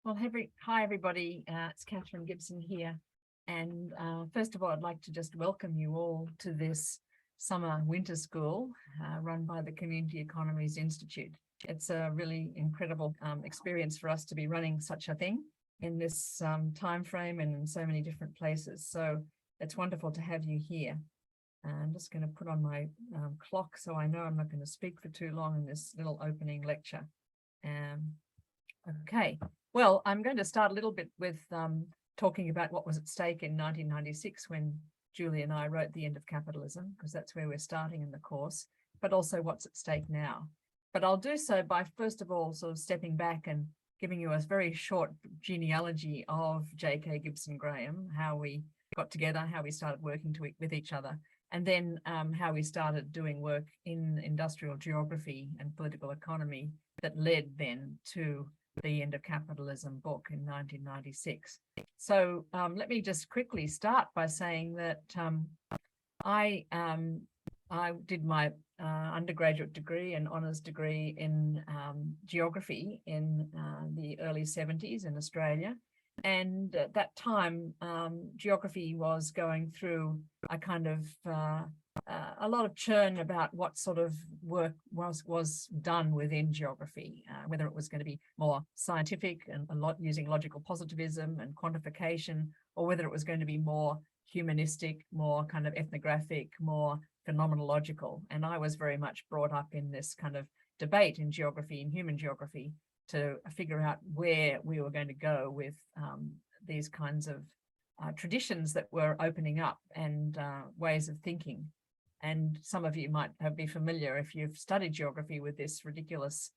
Well, hi everybody. It's Katherine Gibson here. And first of all, I'd like to just welcome you all to this summer winter school run by the Community Economies Institute. It's a really incredible experience for us to be running such a thing in this time frame and in so many different places. So it's wonderful to have you here. I'm just going to put on my clock so I know I'm not going to speak for too long in this little opening lecture. Okay. Well, I'm going to start a little bit with talking about what was at stake in 1996 when Julie and I wrote The End of Capitalism, because that's where we're starting in the course, but also what's at stake now. But I'll do so by, first of all, sort of stepping back and giving you a very short genealogy of J.K. Gibson Graham, how we got together, how we started working with each other, and then how we started doing work in industrial geography and political economy that led then to the End of Capitalism book in 1996. So let me just quickly start by saying that I did my undergraduate degree and honours degree in geography in the early 70s in Australia. And at that time, geography was going through a kind of a lot of churn about what sort of work was done within geography, whether it was going to be more scientific and using logical positivism and quantification, or whether it was going to be more humanistic, more kind of ethnographic, more phenomenological. And I was very much brought up in this kind of debate in geography and human geography to figure out where we were going to go with these kinds of traditions that were opening up and ways of thinking. And some of you might be familiar if you've studied geography with this ridiculous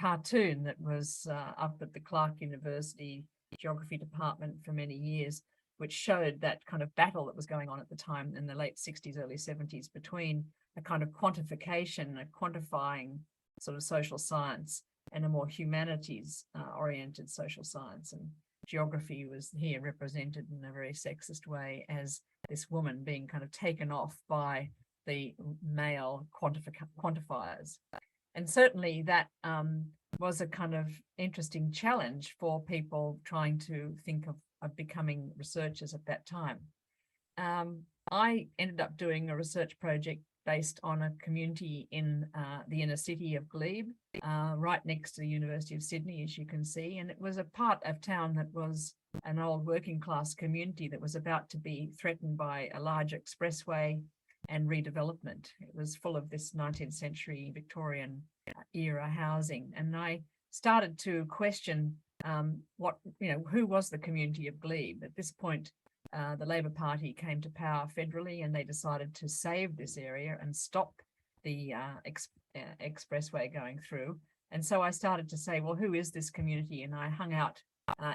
cartoon that was up at the Clark University Geography Department for many years, which showed that kind of battle that was going on at the time in the late 60s, early 70s between a kind of quantification, a quantifying sort of social science and a more humanities oriented social science. And geography was here represented in a very sexist way as this woman being kind of taken off by the male quantifiers. And certainly that was a kind of interesting challenge for people trying to think of becoming researchers at that time. I ended up doing a research project based on a community in the inner city of Glebe, right next to the University of Sydney, as you can see. And it was a part of town that was an old working class community that was about to be threatened by a large expressway and redevelopment. It was full of this 19th century Victorian era housing. And I started to question who was the community of Glebe. At this point, the Labor Party came to power federally and they decided to save this area and stop the expressway going through. And so I started to say, well, who is this community? And I hung out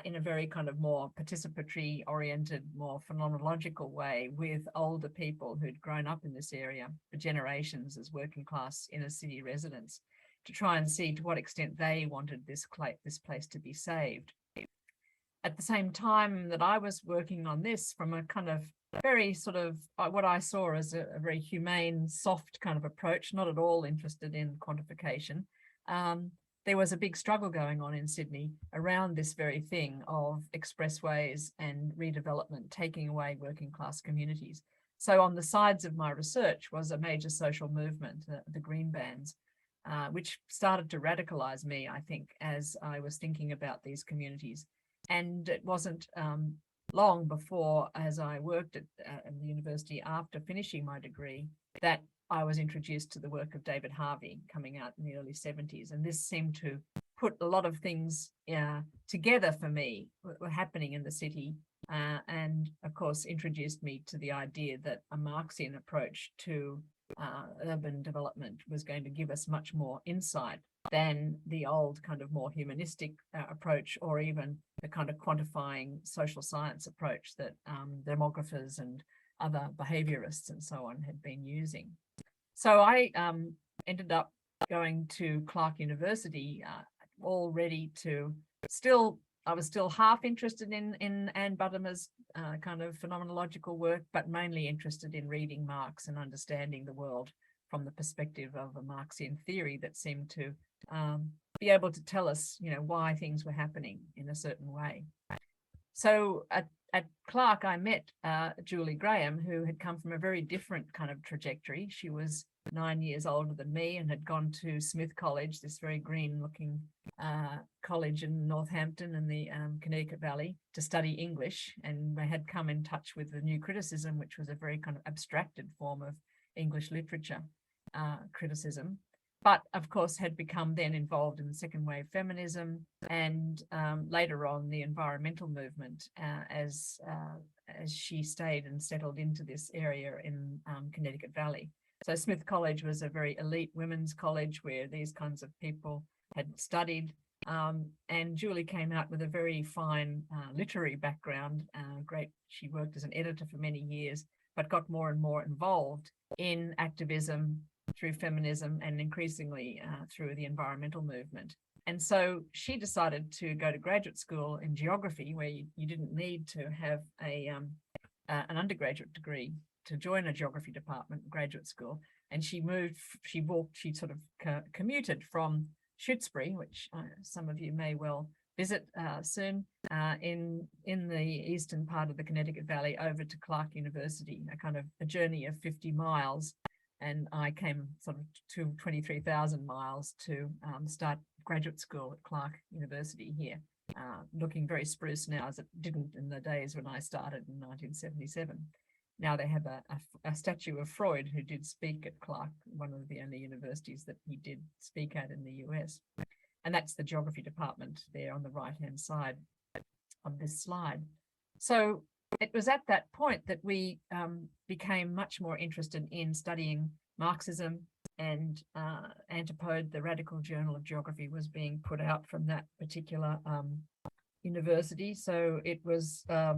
in a very kind of more participatory oriented, more phenomenological way with older people who'd grown up in this area for generations as working class inner city residents to try and see to what extent they wanted this place to be saved. At the same time that I was working on this from a kind of very sort of what I saw as a very humane, soft kind of approach, not at all interested in quantification, there was a big struggle going on in Sydney around this very thing of expressways and redevelopment, taking away working class communities. So on the sides of my research was a major social movement, the Green Bands, which started to radicalize me, I think, as I was thinking about these communities. And it wasn't long before, as I worked at the university after finishing my degree, that I was introduced to the work of David Harvey coming out in the early 70s. And this seemed to put a lot of things together for me that were happening in the city. And of course, introduced me to the idea that a Marxian approach to urban development was going to give us much more insight than the old kind of more humanistic approach, or even the kind of quantifying social science approach that demographers and other behaviorists and so on had been using. So I ended up going to Clark University, all ready to I was still half interested in Anne Buttermer's kind of phenomenological work, but mainly interested in reading Marx and understanding the world from the perspective of a Marxian theory that seemed to be able to tell us, why things were happening in a certain way. So at Clark, I met Julie Graham, who had come from a very different kind of trajectory. She was 9 years older than me and had gone to Smith College, this very green-looking college in Northampton in the Connecticut Valley, to study English. And they had come in touch with the new criticism, which was a very kind of abstracted form of English literature criticism. But of course had become then involved in the second wave feminism and later on the environmental movement as she stayed and settled into this area in Connecticut Valley. So Smith College was a very elite women's college where these kinds of people had studied. And Julie came out with a very fine literary background. She worked as an editor for many years, but got more and more involved in activism through feminism and increasingly through the environmental movement. And so she decided to go to graduate school in geography, where you didn't need to have an undergraduate degree to join a geography department graduate school. And she sort of commuted from Shutesbury, which some of you may well visit soon, in the eastern part of the Connecticut Valley over to Clark University, a journey of 50 miles. And I came sort of to 23,000 miles to start graduate school at Clark University here, looking very spruce now, as it didn't in the days when I started in 1977. Now they have a statue of Freud, who did speak at Clark, one of the only universities that he did speak at in the US. And that's the geography department there on the right-hand side of this slide. So it was at that point that we became much more interested in studying Marxism, and Antipode, the radical journal of geography, was being put out from that particular university. So it was a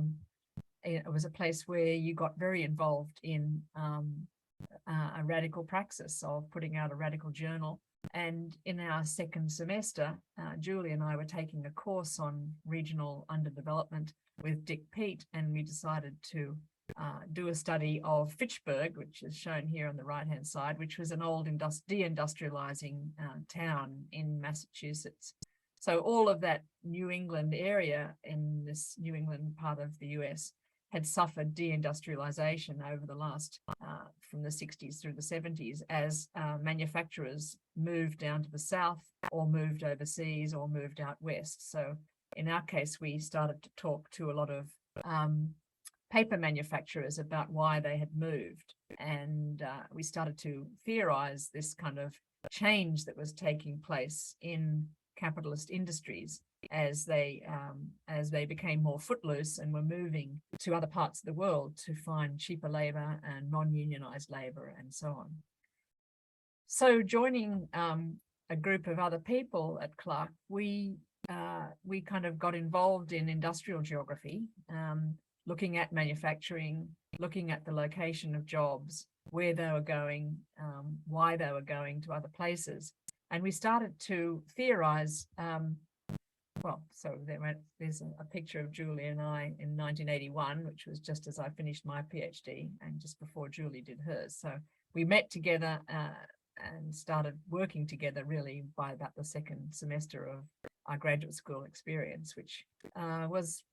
place where you got very involved in a radical praxis of putting out a radical journal. And in our second semester, Julie and I were taking a course on regional underdevelopment with Dick Peat, and we decided to do a study of Fitchburg, which is shown here on the right-hand side, which was an old deindustrializing town in Massachusetts. So all of that New England area in this New England part of the US had suffered deindustrialization over the last, from the 60s through the 70s, as manufacturers moved down to the south or moved overseas or moved out west. So in our case, we started to talk to a lot of paper manufacturers about why they had moved. And we started to theorize this kind of change that was taking place in capitalist industries as they became more footloose and were moving to other parts of the world to find cheaper labor and non-unionized labor and so on. So joining a group of other people at Clark, we kind of got involved in industrial geography, looking at manufacturing, looking at the location of jobs, where they were going, why they were going to other places. And we started to theorize, so there's a picture of Julie and I in 1981, which was just as I finished my PhD and just before Julie did hers. So we met together and started working together really by about the second semester of our graduate school experience, which was,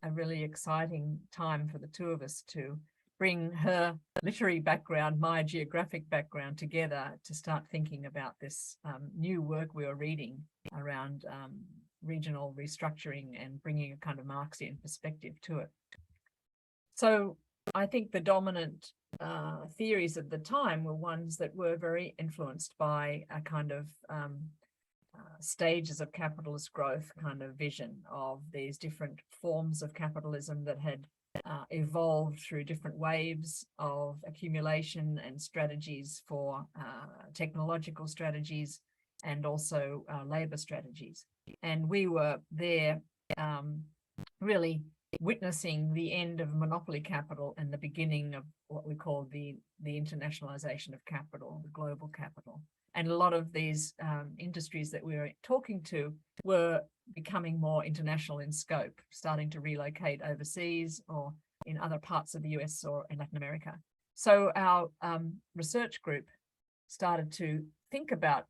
a really exciting time for the two of us to bring her literary background, my geographic background together to start thinking about this new work we were reading around regional restructuring and bringing a kind of Marxian perspective to it. So I think the dominant theories of the time were ones that were very influenced by a kind of stages of capitalist growth kind of vision of these different forms of capitalism that had evolved through different waves of accumulation and strategies for technological strategies and also labor strategies. And we were there really witnessing the end of monopoly capital and the beginning of what we call the internationalization of capital, the global capital. And a lot of these industries that we were talking to were becoming more international in scope, starting to relocate overseas or in other parts of the US or in Latin America. So our research group started to think about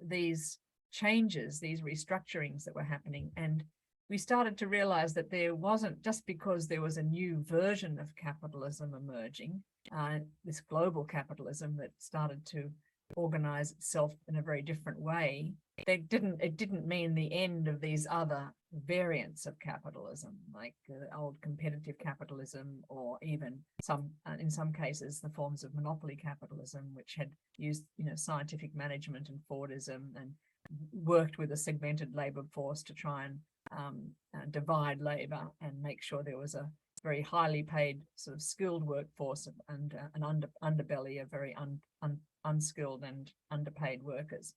these changes, these restructurings that were happening. And we started to realize that there wasn't, just because there was a new version of capitalism emerging, this global capitalism that started to organize itself in a very different way, it didn't mean the end of these other variants of capitalism, like old competitive capitalism, or even in some cases the forms of monopoly capitalism, which had used scientific management and Fordism and worked with a segmented labor force to try and divide labor and make sure there was a very highly paid sort of skilled workforce and an underbelly of very unskilled and underpaid workers.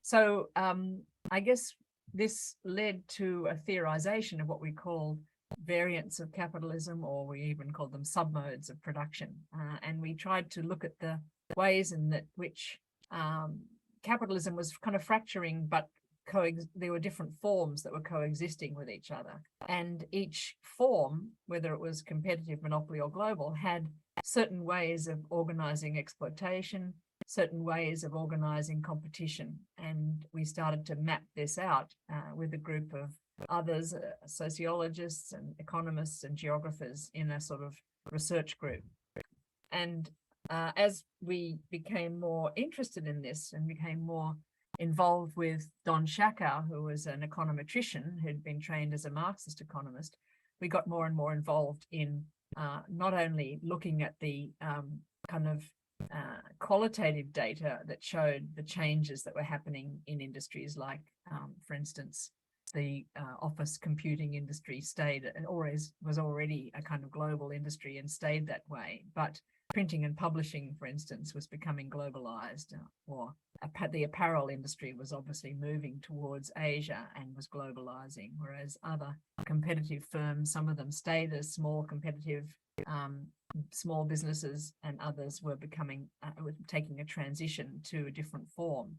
So I guess this led to a theorization of what we call variants of capitalism, or we even called them submodes of production. And we tried to look at the ways in which capitalism was kind of fracturing, but there were different forms that were coexisting with each other. And each form, whether it was competitive, monopoly, or global, had certain ways of organizing exploitation, certain ways of organizing competition. And we started to map this out with a group of others, sociologists and economists and geographers, in a sort of research group. And as we became more interested in this and became more involved with Don Shakow, who was an econometrician who'd been trained as a Marxist economist, we got more and more involved in not only looking at the kind of qualitative data that showed the changes that were happening in industries like, for instance, the office computing industry stayed and was already a kind of global industry and stayed that way. But printing and publishing, for instance, was becoming globalized, or the apparel industry was obviously moving towards Asia and was globalizing, whereas other competitive firms, some of them stayed as small competitive small businesses, and others were taking a transition to a different form.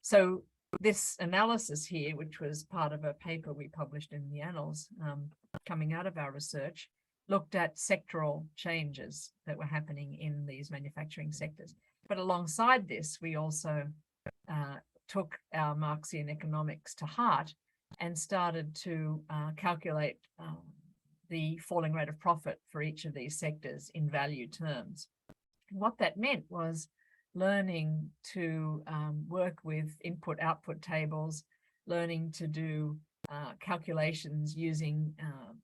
So this analysis here, which was part of a paper we published in the Annals coming out of our research, looked at sectoral changes that were happening in these manufacturing sectors. But alongside this, we also took our Marxian economics to heart and started to calculate the falling rate of profit for each of these sectors in value terms. And what that meant was learning to work with input-output tables, learning to do calculations using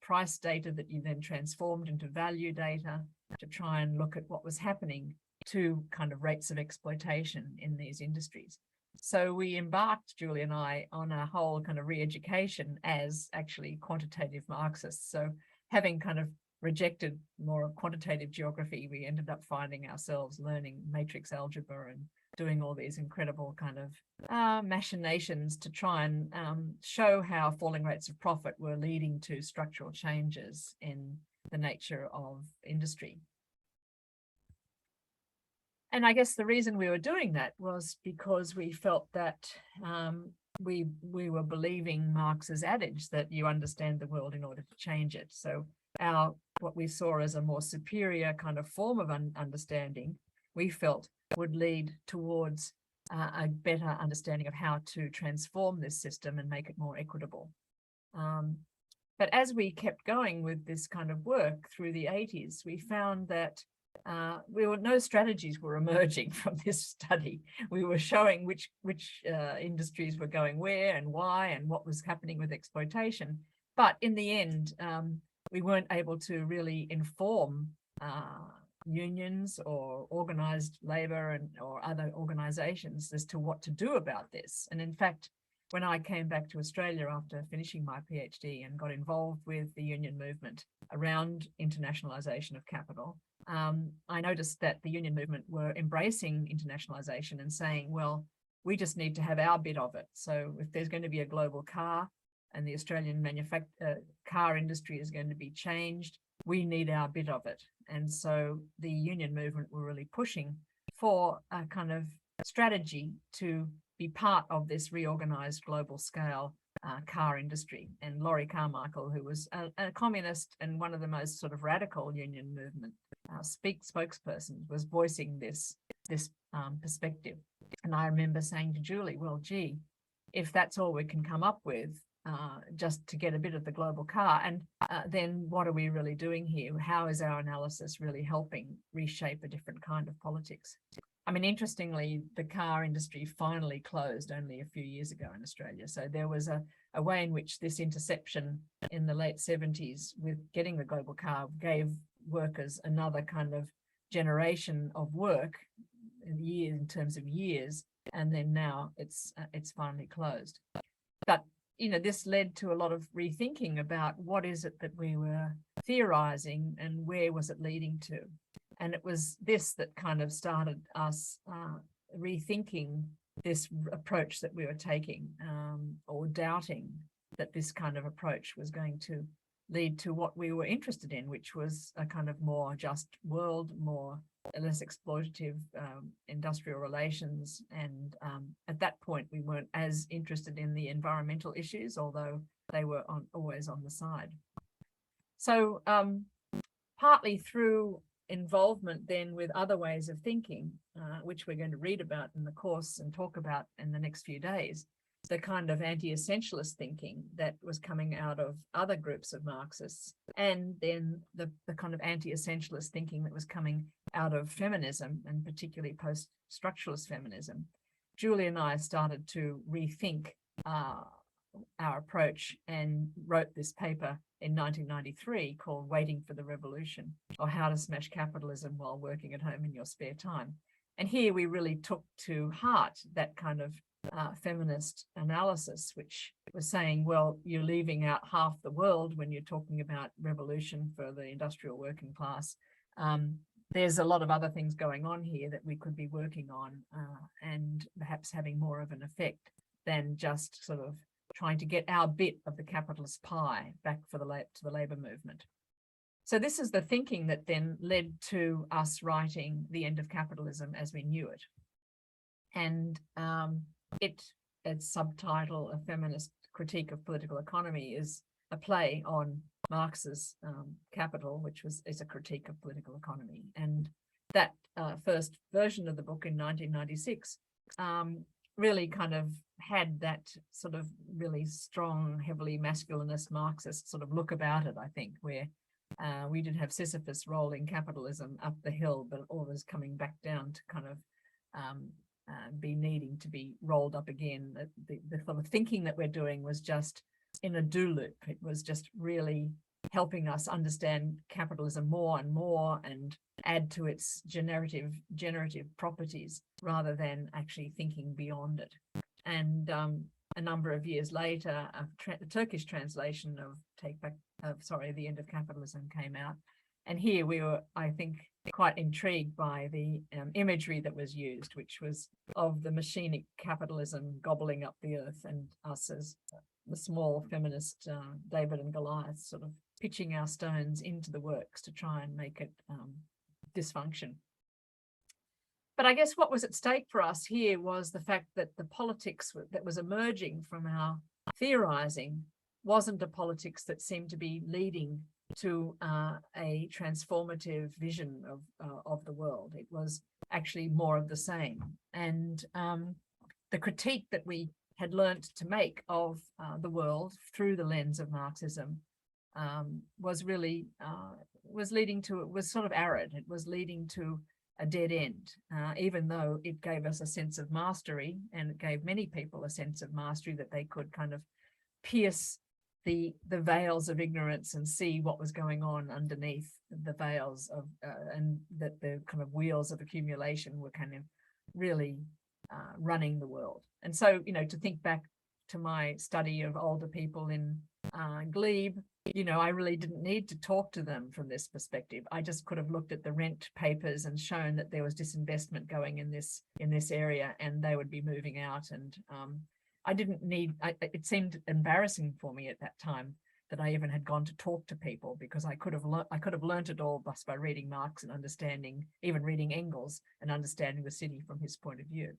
price data that you then transformed into value data to try and look at what was happening to kind of rates of exploitation in these industries. So we embarked, Julie and I, on a whole kind of re-education as actually quantitative Marxists. So having kind of rejected more quantitative geography, we ended up finding ourselves learning matrix algebra and doing all these incredible kind of machinations to try and show how falling rates of profit were leading to structural changes in the nature of industry. And I guess the reason we were doing that was because we felt that we were believing Marx's adage that you understand the world in order to change it. So what we saw as a more superior kind of form of understanding, we felt would lead towards a better understanding of how to transform this system and make it more equitable. But as we kept going with this kind of work through the 80s, we found that no strategies were emerging from this study. We were showing which industries were going where and why and what was happening with exploitation. But in the end, we weren't able to really inform unions or organized labor or other organizations as to what to do about this. And in fact, when I came back to Australia after finishing my PhD and got involved with the union movement around internationalization of capital, I noticed that the union movement were embracing internationalization and saying, well, we just need to have our bit of it. So if there's going to be a global car and the Australian car industry is going to be changed, we need our bit of it. And so the union movement were really pushing for a kind of strategy to be part of this reorganized global scale car industry. And Laurie Carmichael, who was a communist and one of the most sort of radical union movement spokespersons, was voicing this perspective. And I remember saying to Julie, well, gee, if that's all we can come up with, just to get a bit of the global car, and then what are we really doing here? How is our analysis really helping reshape a different kind of politics? I mean, interestingly, the car industry finally closed only a few years ago in Australia. So there was a way in which this interception in the late 70s with getting the global car gave workers another kind of generation of work in terms of years, and then now it's finally closed. But this led to a lot of rethinking about what is it that we were theorizing and where was it leading to. And it was this that kind of started us rethinking this approach that we were taking, or doubting that this kind of approach was going to lead to what we were interested in, which was a kind of more just world, less exploitative industrial relations. And at that point, we weren't as interested in the environmental issues, although they were always on the side. So partly through involvement then with other ways of thinking, which we're going to read about in the course and talk about in the next few days, the kind of anti-essentialist thinking that was coming out of other groups of Marxists, and then the kind of anti-essentialist thinking that was coming out of feminism, and particularly post-structuralist feminism, Julie and I started to rethink our approach and wrote this paper in 1993 called Waiting for the Revolution, or How to Smash Capitalism While Working at Home in Your Spare Time. And here we really took to heart that kind of feminist analysis, which was saying, well, you're leaving out half the world when you're talking about revolution for the industrial working class. There's a lot of other things going on here that we could be working on and perhaps having more of an effect than just sort of trying to get our bit of the capitalist pie back to the labor movement. So this is the thinking that then led to us writing The End of Capitalism as We Knew It. And its subtitle, A Feminist Critique of Political Economy, is a play on Marx's Capital, which is a critique of political economy. And that first version of the book in 1996 really kind of had that sort of really strong, heavily masculinist Marxist sort of look about it, I think, where we did have Sisyphus rolling capitalism up the hill, but always coming back down to kind of be needing to be rolled up again. The sort of thinking that we're doing was just in a do loop. It was just really helping us understand capitalism more and more and add to its generative properties rather than actually thinking beyond it. And a number of years later, a Turkish translation of The End of Capitalism came out. And here we were, I think, quite intrigued by the imagery that was used, which was of the machinic capitalism gobbling up the earth, and us as the small feminist David and Goliath sort of pitching our stones into the works to try and make it dysfunction. But I guess what was at stake for us here was the fact that the politics that was emerging from our theorizing wasn't a politics that seemed to be leading to a transformative vision of the world. It was actually more of the same. And the critique that we had learnt to make of the world through the lens of Marxism was really, was sort of arid. It was leading to a dead end, even though it gave us a sense of mastery, and it gave many people a sense of mastery, that they could kind of pierce the veils of ignorance and see what was going on underneath the veils of, and that the kind of wheels of accumulation were kind of really running the world. And so, to think back to my study of older people in Glebe, I really didn't need to talk to them from this perspective. I just could have looked at the rent papers and shown that there was disinvestment going in this area, and they would be moving out. And I didn't need, it seemed embarrassing for me at that time that I even had gone to talk to people, because I could have learnt it all just by reading Marx and understanding, even reading Engels and understanding the city from his point of view.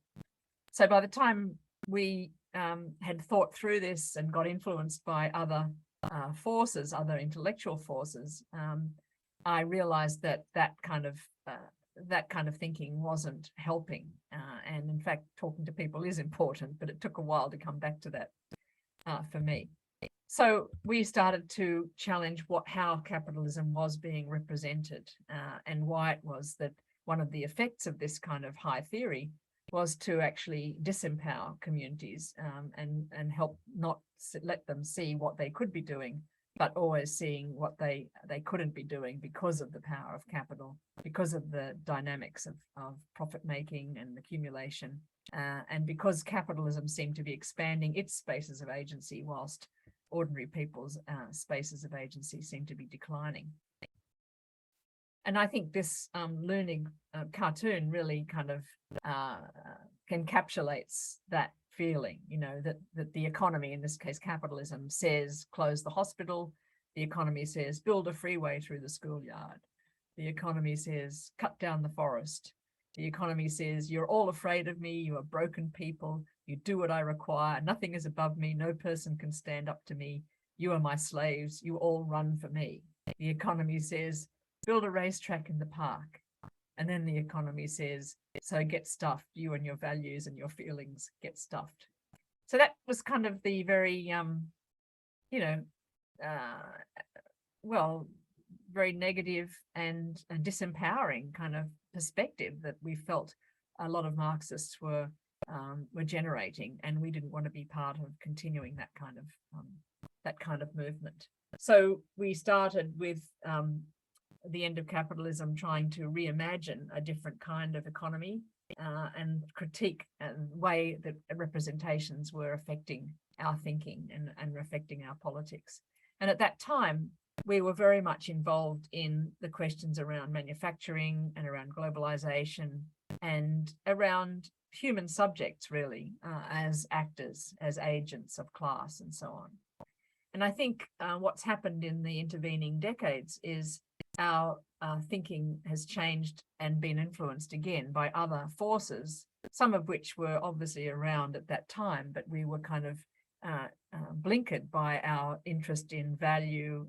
So by the time we had thought through this and got influenced by other forces, other intellectual forces, I realized that kind of that kind of thinking wasn't helping. And in fact, talking to people is important, but it took a while to come back to that for me. So we started to challenge how capitalism was being represented, and why it was that one of the effects of this kind of high theory was to actually disempower communities, and help not let them see what they could be doing, but always seeing what they couldn't be doing because of the power of capital, because of the dynamics of profit making and accumulation, and because capitalism seemed to be expanding its spaces of agency whilst ordinary people's spaces of agency seem to be declining. And I think this learning cartoon really kind of encapsulates that feeling, that the economy, in this case capitalism, says close the hospital. The economy says build a freeway through the schoolyard. The economy says cut down the forest. The economy says you're all afraid of me, you are broken people, you do what I require, nothing is above me, no person can stand up to me, you are my slaves, you all run for me. The economy says build a racetrack in the park. And then the economy says, so get stuffed, you and your values and your feelings get stuffed. So that was kind of the very, very negative and disempowering kind of perspective that we felt a lot of Marxists were generating, and we didn't want to be part of continuing that kind of movement. So we started with the End of Capitalism, trying to reimagine a different kind of economy, and critique the way that representations were affecting our thinking and affecting our politics. And at that time, we were very much involved in the questions around manufacturing and around globalization and around human subjects, really, as actors, as agents of class and so on. And I think what's happened in the intervening decades is our thinking has changed and been influenced again by other forces, some of which were obviously around at that time, but we were kind of blinkered by our interest in value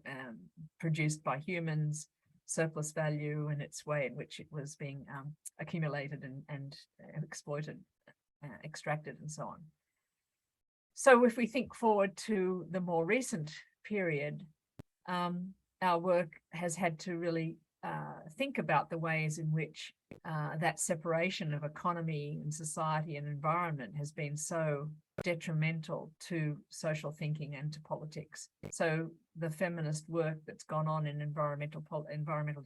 produced by humans, surplus value, and its way in which it was being accumulated and exploited, extracted, and so on. So if we think forward to the more recent period, our work has had to really think about the ways in which that separation of economy and society and environment has been so detrimental to social thinking and to politics. So the feminist work that's gone on in environmental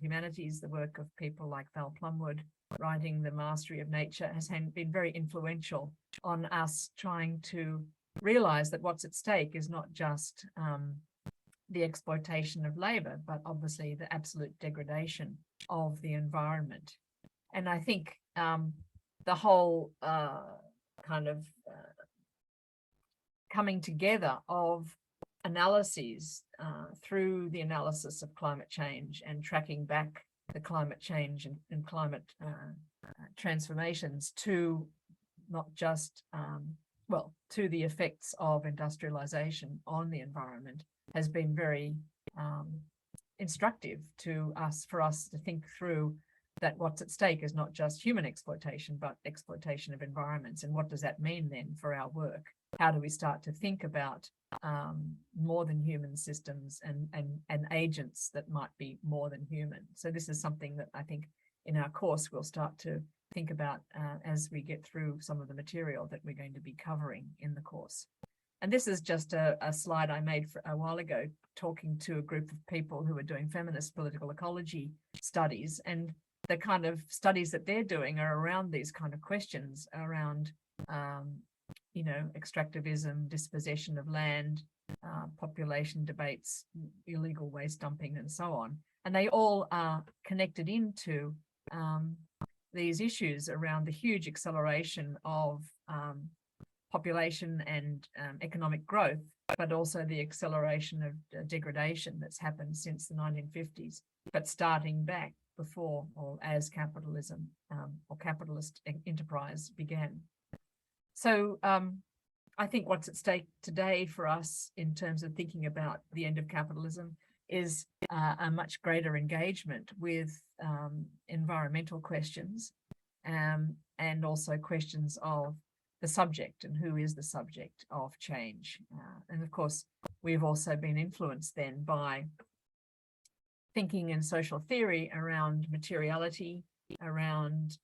humanities, the work of people like Val Plumwood writing The Mastery of Nature, has been very influential on us trying to realize that what's at stake is not just the exploitation of labor, but obviously the absolute degradation of the environment. And I think the whole coming together of analyses through the analysis of climate change and tracking back the climate change and climate transformations to not just, to the effects of industrialization on the environment has been very instructive for us to think through that what's at stake is not just human exploitation, but exploitation of environments. And what does that mean then for our work? How do we start to think about more than human systems and agents that might be more than human? So this is something that I think in our course we'll start to think about as we get through some of the material that we're going to be covering in the course. And this is just a slide I made a while ago, talking to a group of people who are doing feminist political ecology studies. And the kind of studies that they're doing are around these kind of questions around, extractivism, dispossession of land, population debates, illegal waste dumping, and so on. And they all are connected into these issues around the huge acceleration of population and economic growth, but also the acceleration of degradation that's happened since the 1950s, but starting back before or as capitalism or capitalist enterprise began. So I think what's at stake today for us in terms of thinking about the end of capitalism is a much greater engagement with environmental questions, and also questions of the subject and who is the subject of change. And of course, we've also been influenced then by thinking in social theory around materiality, around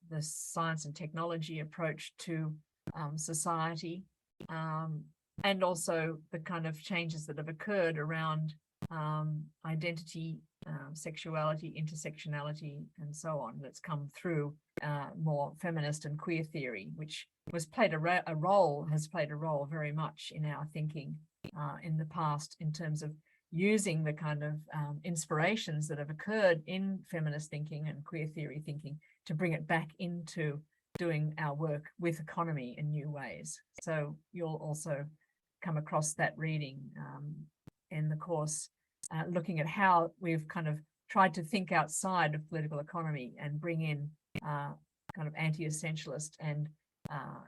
the science and technology approach to society, and also the kind of changes that have occurred around identity, sexuality, intersectionality, and so on, that's come through more feminist and queer theory, which has played a role very much in our thinking in the past, in terms of using the kind of inspirations that have occurred in feminist thinking and queer theory thinking to bring it back into doing our work with economy in new ways. So you'll also come across that reading in the course, looking at how we've kind of tried to think outside of political economy and bring in kind of anti-essentialist and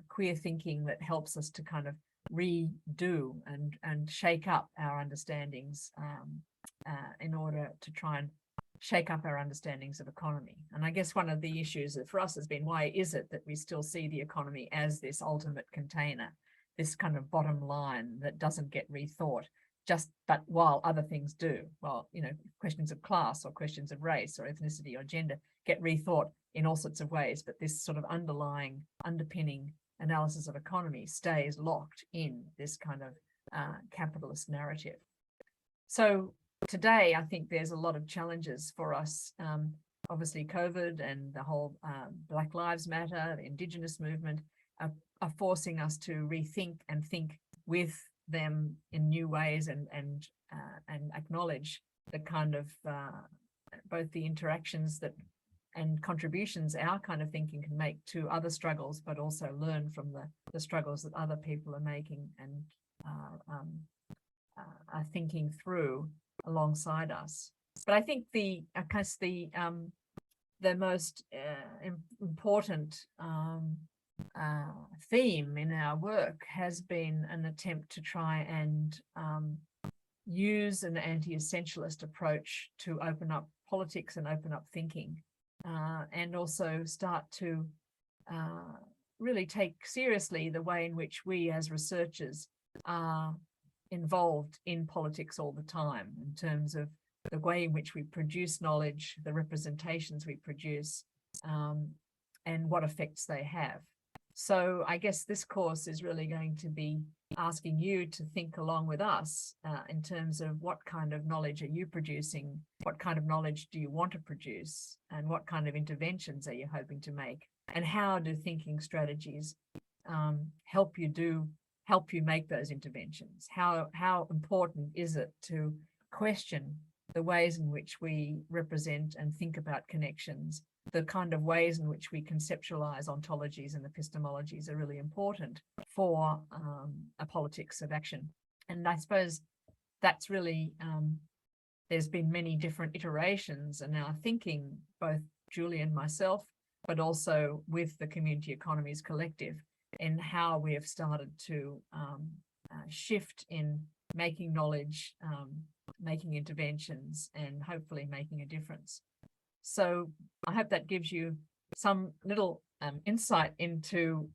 queer thinking that helps us to kind of redo and shake up our understandings in order to try and shake up our understandings of economy. And I guess one of the issues that for us has been, why is it that we still see the economy as this ultimate container, this kind of bottom line that doesn't get rethought, but while other things do? Well, you know, questions of class or questions of race or ethnicity or gender get rethought in all sorts of ways, but this sort of underpinning analysis of economy stays locked in this kind of capitalist narrative. So today, I think there's a lot of challenges for us. Obviously, COVID and the whole Black Lives Matter, the Indigenous movement are forcing us to rethink and think with them in new ways, and acknowledge the kind of both the interactions that and contributions our kind of thinking can make to other struggles, but also learn from the struggles that other people are making and are thinking through alongside us. But I think the most important theme in our work has been an attempt to try and use an anti-essentialist approach to open up politics and open up thinking, and also start to really take seriously the way in which we as researchers are involved in politics all the time, in terms of the way in which we produce knowledge, the representations we produce, and what effects they have. So I guess this course is really going to be asking you to think along with us in terms of what kind of knowledge are you producing, what kind of knowledge do you want to produce, and what kind of interventions are you hoping to make, and how do thinking strategies help you make those interventions? How important is it to question the ways in which we represent and think about connections? The kind of ways in which we conceptualize ontologies and epistemologies are really important for a politics of action. And I suppose that's really, there's been many different iterations in our thinking, both Julie and myself, but also with the Community Economies Collective, in how we have started to shift in making knowledge, making interventions, and hopefully making a difference. So I hope that gives you some little insight into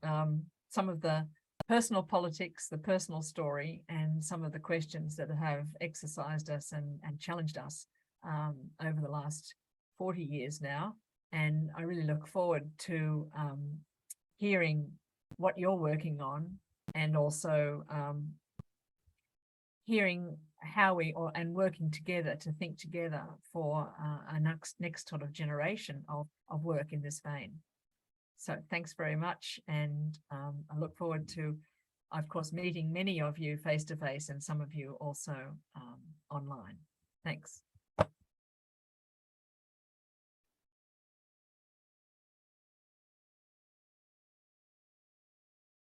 some of the personal politics, the personal story, and some of the questions that have exercised us and challenged us over the last 40 years now. And I really look forward to hearing what you're working on, and also hearing how and working together to think together for a next sort of generation of work in this vein. So thanks very much, and I look forward to, of course, meeting many of you face to face, and some of you also online. Thanks.